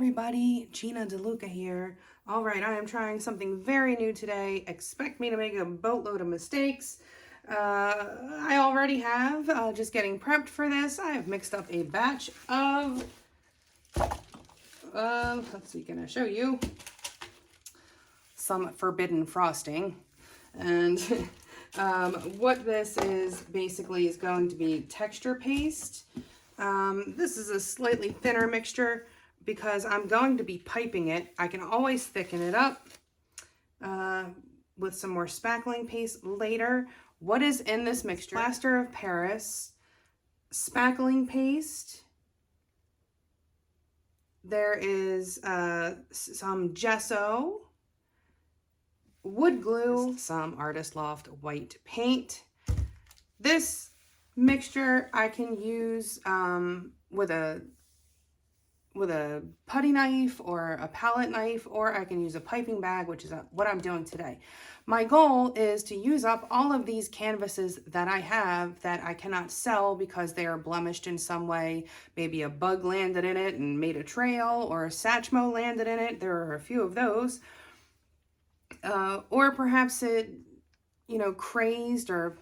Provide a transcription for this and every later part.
everybody, Gina DeLuca here. All right, I am trying something very new today. Expect me to make a boatload of mistakes. I already have, just getting prepped for this. I have mixed up a batch of, let's see, can I show you? Some forbidden frosting. And what this is basically is going to be texture paste. This is a slightly thinner mixture because I'm going to be piping it. I can always thicken it up with some more spackling paste later. What is in this mixture? Plaster of Paris, spackling paste. There is some gesso, wood glue, some Artist Loft white paint. This mixture I can use with a putty knife or a palette knife, or I can use a piping bag, which is what I'm doing today. My goal is to use up all of these canvases that I have that I cannot sell because they are blemished in some way. Maybe a bug landed in it and made a trail, or a Satchmo landed in it. There are a few of those. Or perhaps it, crazed or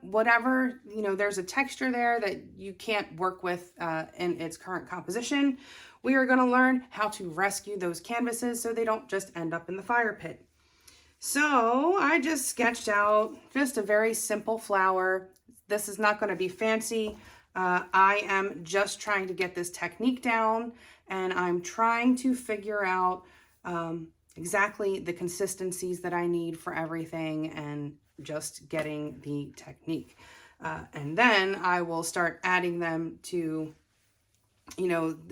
whatever, there's a texture there that you can't work with in its current composition. We are going to learn how to rescue those canvases so they don't just end up in the fire pit. So I just sketched out just a very simple flower. This is not going to be fancy. I am just trying to get this technique down, and I'm trying to figure out exactly the consistencies that I need for everything, and just getting the technique. And then I will start adding them to,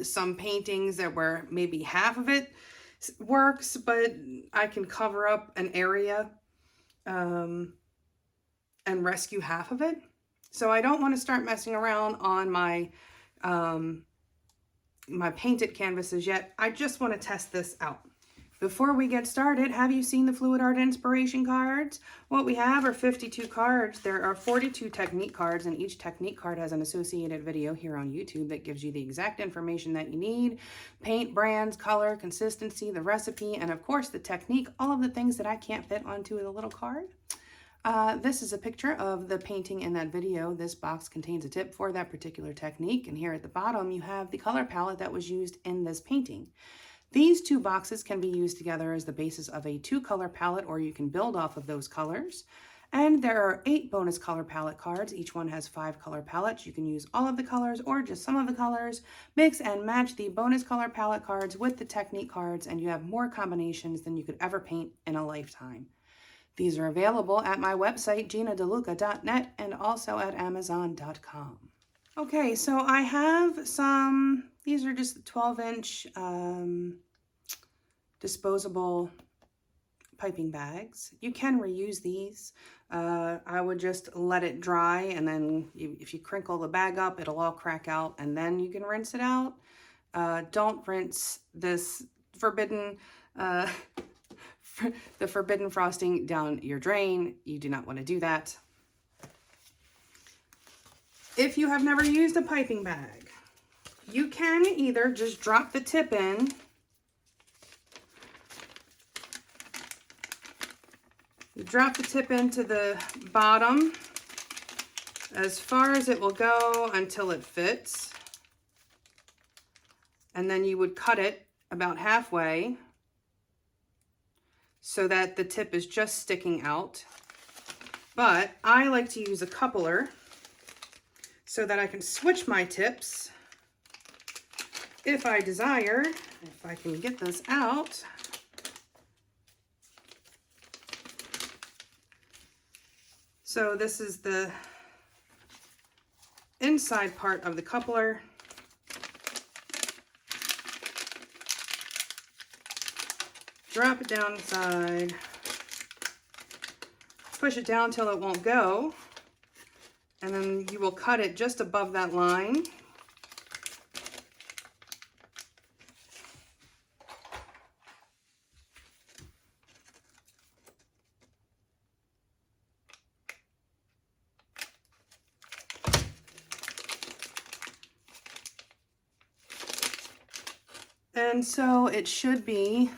some paintings that where maybe half of it works, but I can cover up an area and rescue half of it. So I don't want to start messing around on my my painted canvases yet. I just want to test this out. Before we get started, have you seen the Fluid Art Inspiration cards? What we have are 52 cards. There are 42 technique cards, and each technique card has an associated video here on YouTube that gives you the exact information that you need. Paint, brands, color, consistency, the recipe, and of course the technique, all of the things that I can't fit onto a little card. This is a picture of the painting in that video. This box contains a tip for that particular technique, and here at the bottom you have the color palette that was used in this painting. These two boxes can be used together as the basis of a 2-color palette, or you can build off of those colors. And there are 8 bonus color palette cards. Each one has 5 color palettes. You can use all of the colors or just some of the colors. Mix and match the bonus color palette cards with the technique cards, and you have more combinations than you could ever paint in a lifetime. These are available at my website, ginadeluca.net, and also at amazon.com. Okay, so I have some, these are just 12-inch disposable piping bags. You can reuse these. I would just let it dry, and then if you crinkle the bag up, it'll all crack out, and then you can rinse it out. Don't rinse this forbidden, the forbidden frosting down your drain. You do not want to do that. If you have never used a piping bag, you can either just drop the tip in, you drop the tip into the bottom as far as it will go until it fits, and then you would cut it about halfway so that the tip is just sticking out. But I like to use a coupler so that I can switch my tips if I desire. If I can get this out. So this is the inside part of the coupler. Drop it down inside. Push it down till it won't go. And then you will cut it just above that line. And so it should be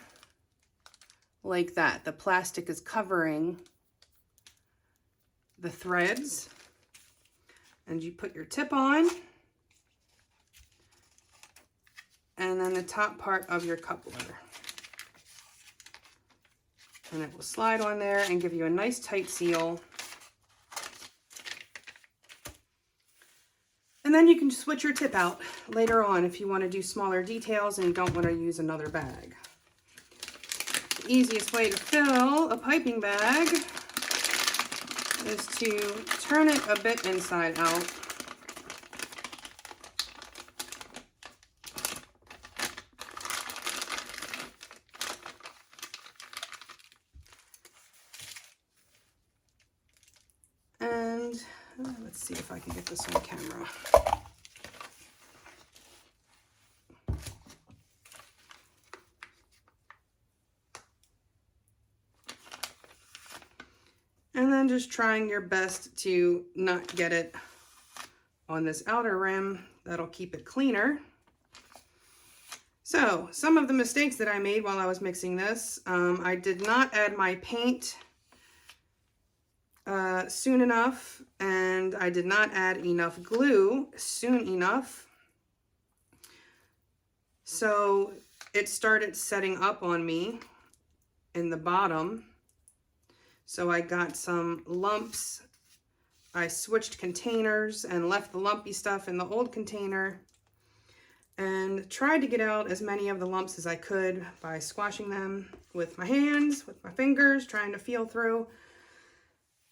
like that. The plastic is covering the threads. And you put your tip on. And then the top part of your coupler. And it will slide on there and give you a nice tight seal. And then you can switch your tip out later on if you want to do smaller details and you don't want to use another bag. The easiest way to fill a piping bag is to turn it a bit inside out. And let's see if I can get this on camera. And then just trying your best to not get it on this outer rim. That'll keep it cleaner. So some of the mistakes that I made while I was mixing this, I did not add my paint soon enough, and I did not add enough glue soon enough. So it started setting up on me in the bottom. So I got some lumps. I switched containers and left the lumpy stuff in the old container and tried to get out as many of the lumps as I could by squashing them with my hands, with my fingers, trying to feel through.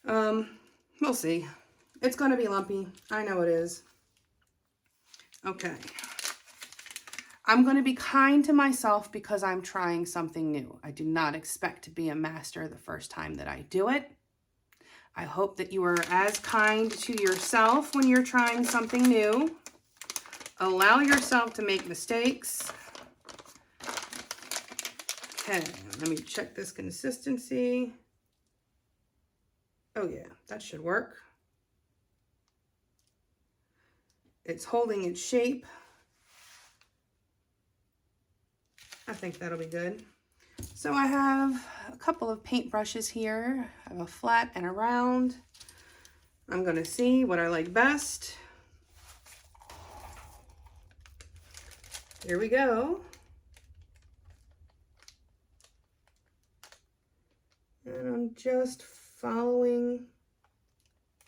We'll see. It's going to be lumpy. I know it is. Okay. I'm going to be kind to myself because I'm trying something new. I do not expect to be a master the first time that I do it. I hope that you are as kind to yourself when you're trying something new. Allow yourself to make mistakes. Okay, let me check this consistency. Oh yeah, that should work. It's holding its shape. I think that'll be good. So I have a couple of paint brushes here. I have a flat and a round. I'm gonna see what I like best. Here we go. And I'm just following.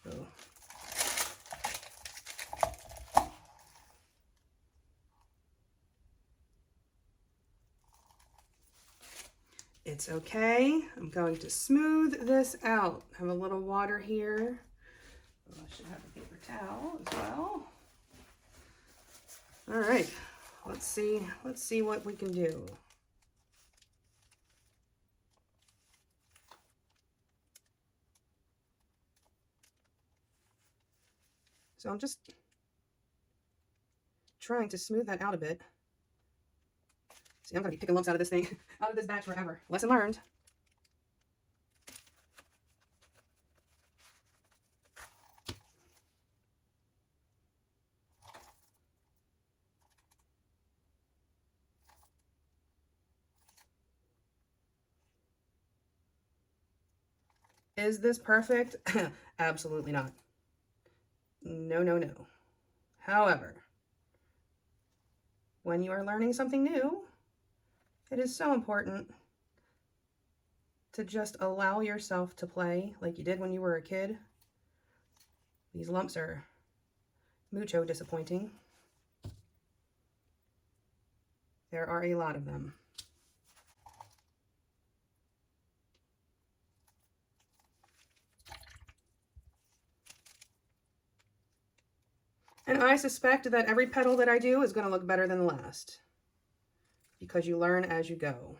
Oh. It's okay. I'm going to smooth this out. I have a little water here. Oh, I should have a paper towel as well. All right, let's see what we can do. So I'm just trying to smooth that out a bit. See, I'm going to be picking lumps out of this thing, out of this batch forever. Lesson learned. Is this perfect? Absolutely not. No, no, no. However, when you are learning something new, it is so important to just allow yourself to play like you did when you were a kid. These lumps are mucho disappointing. There are a lot of them. And I suspect that every petal that I do is going to look better than the last, because you learn as you go.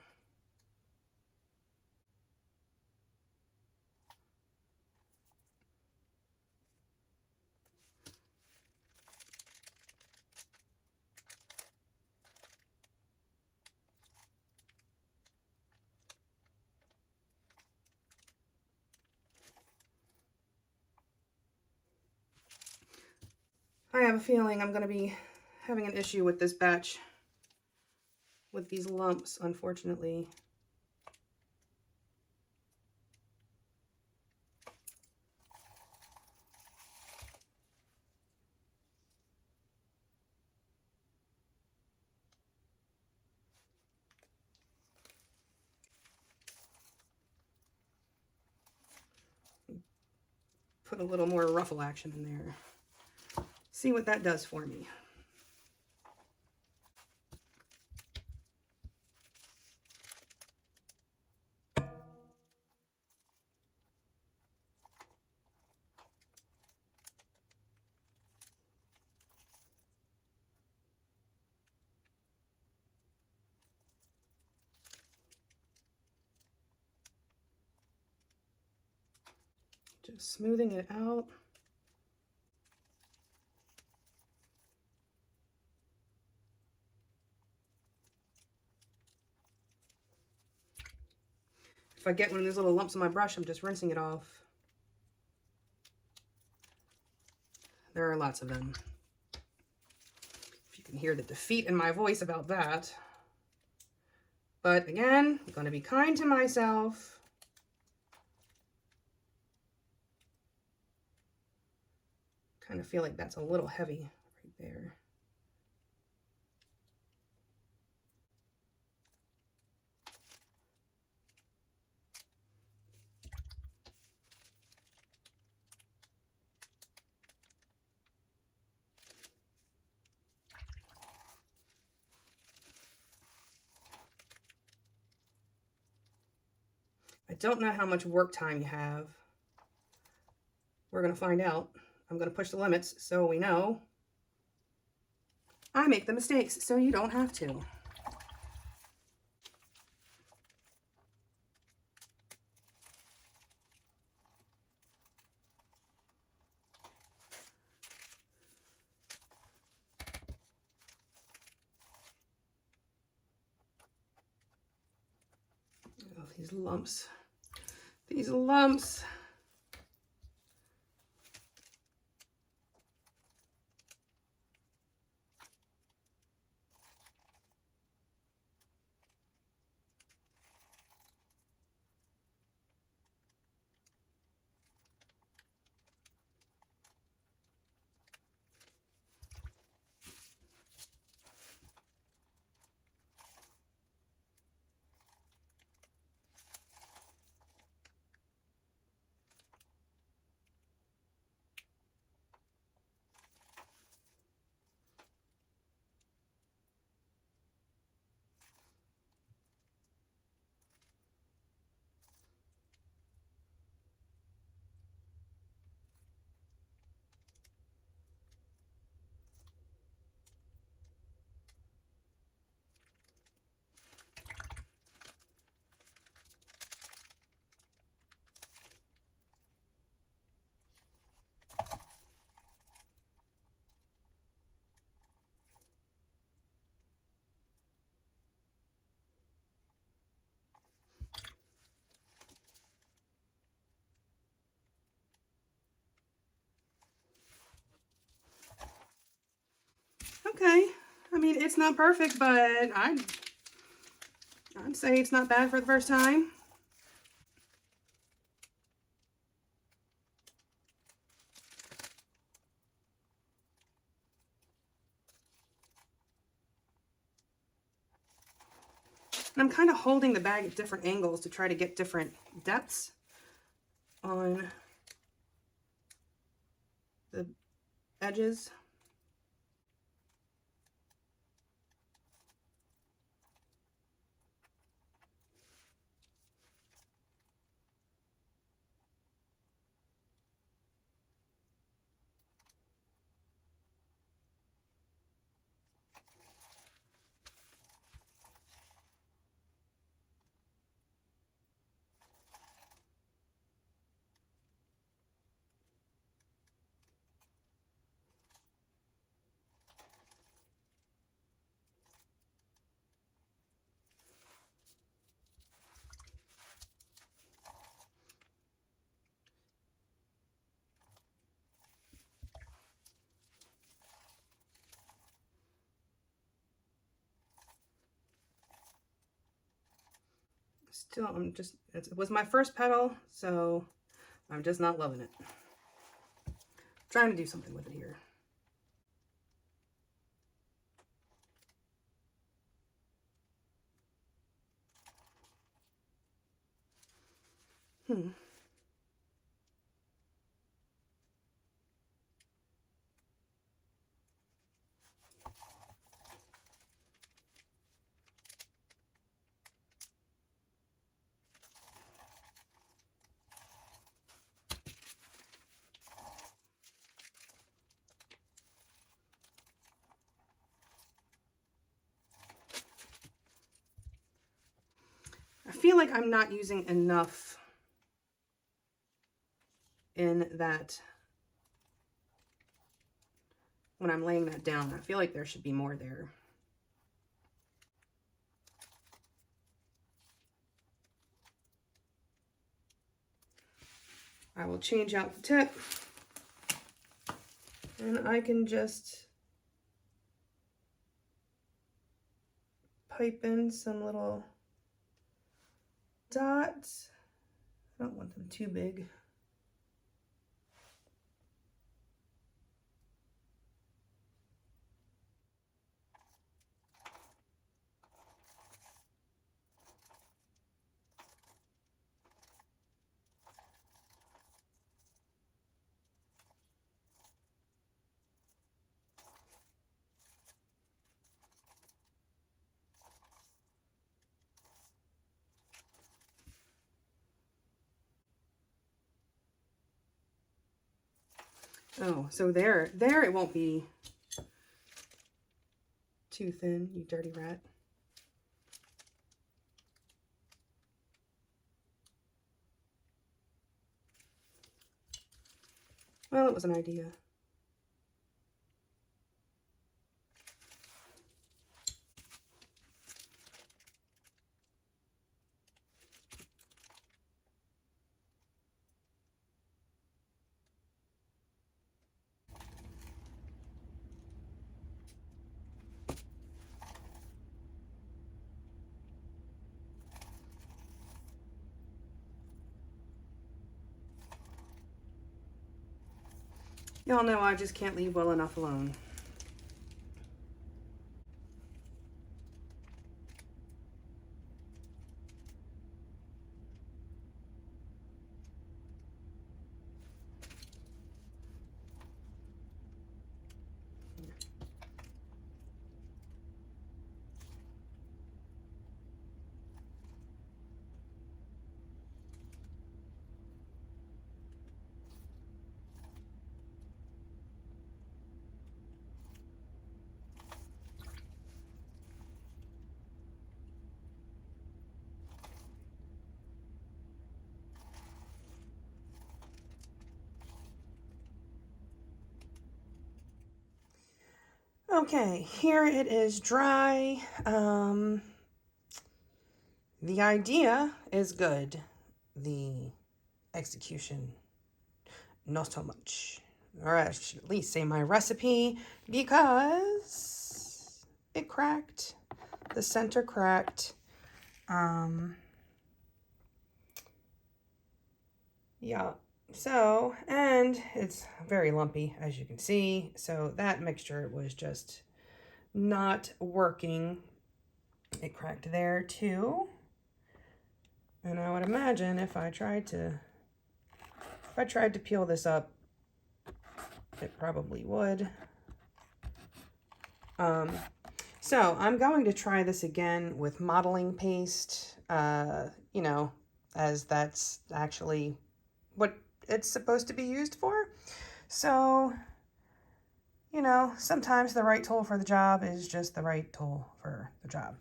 I have a feeling I'm going to be having an issue with this batch with these lumps, unfortunately. Put a little more ruffle action in there. See what that does for me. Just smoothing it out. If I get one of those little lumps on my brush, I'm just rinsing it off. There are lots of them. If you can hear the defeat in my voice about that. But again, I'm going to be kind to myself. Kind of feel like that's a little heavy right there. I don't know how much work time you have. We're going to find out. I'm going to push the limits so we know. I make the mistakes so you don't have to. Oh, these lumps. These lumps. Okay. I mean, it's not perfect, but I'd say it's not bad for the first time. And I'm kind of holding the bag at different angles to try to get different depths on the edges. Still, it was my first pedal, so I'm just not loving it. Trying to do something with it here. I feel like I'm not using enough in that when I'm laying that down. I feel like there should be more there. I will change out the tip and I can just pipe in some little dots. I don't want them too big. Oh, so there it won't be too thin, you dirty rat. Well, it was an idea. Y'all know I just can't leave well enough alone. Okay, here it is dry. The idea is good. The execution, not so much. Or I should at least say my recipe, because it cracked. The center cracked. Yeah. So, and it's very lumpy, as you can see. So that mixture was just not working. It cracked there too. And I would imagine if I tried to peel this up, it probably would. So I'm going to try this again with modeling paste, you know, as that's actually what it's supposed to be used for. So, you know, sometimes the right tool for the job is just the right tool for the job.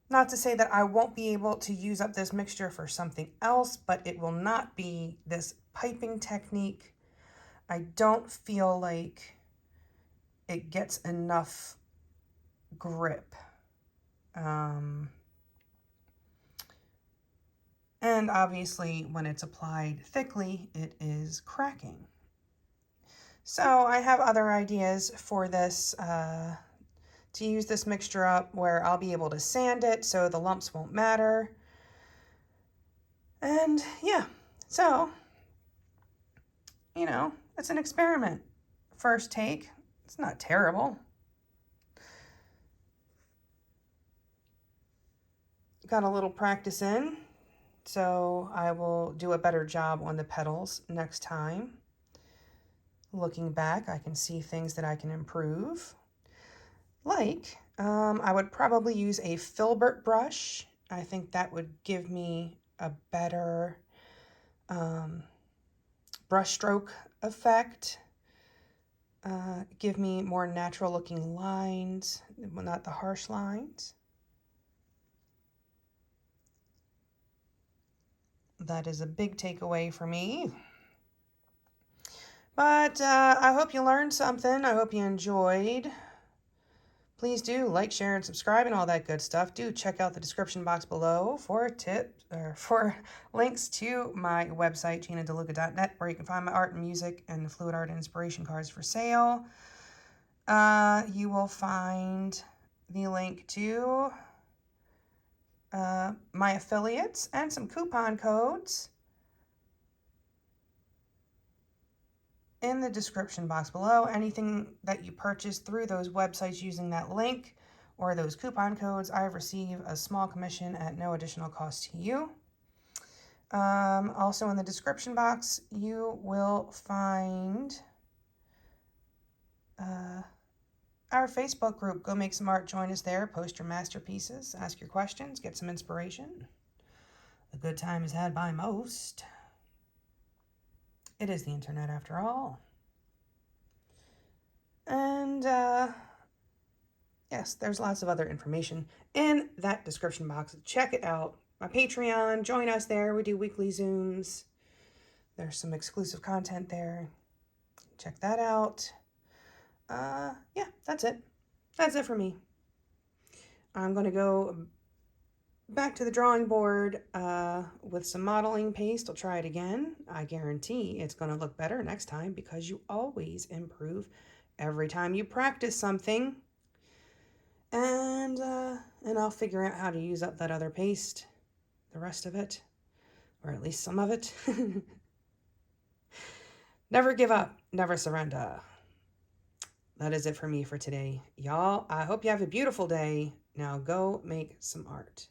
Not to say that I won't be able to use up this mixture for something else, but it will not be this piping technique. I don't feel like it gets enough grip. And obviously when it's applied thickly, it is cracking. So I have other ideas for this, to use this mixture up where I'll be able to sand it so the lumps won't matter. And yeah, so, you know, it's an experiment. First take, it's not terrible. Got a little practice in, so I will do a better job on the pedals next time. Looking back, I can see things that I can improve. Like, I would probably use a filbert brush. I think that would give me a better brush stroke effect. Give me more natural looking lines, well, not the harsh lines. That is a big takeaway for me. But I hope you learned something. I hope you enjoyed. Please do like, share, and subscribe and all that good stuff. Do check out the description box below for for links to my website, GinaDeLuca.net, where you can find my art and music and the fluid art inspiration cards for sale. You will find the link to my affiliates and some coupon codes in the description box below. Anything that you purchase through those websites using that link or those coupon codes, I receive a small commission at no additional cost to you. Also in the description box, you will find our Facebook group. Go make some art, join us there, post your masterpieces, ask your questions, get some inspiration. A good time is had by most. It is the internet after all. And yes, there's lots of other information in that description box. Check it out. My Patreon, join us there. We do weekly Zooms. There's some exclusive content there. Check that out. Yeah, that's it. That's it for me. I'm going to go back to the drawing board with some modeling paste. I'll try it again. I guarantee it's going to look better next time because you always improve every time you practice something. And I'll figure out how to use up that other paste, the rest of it, or at least some of it. Never give up, never surrender. That is it for me for today, y'all. I hope you have a beautiful day. Now go make some art.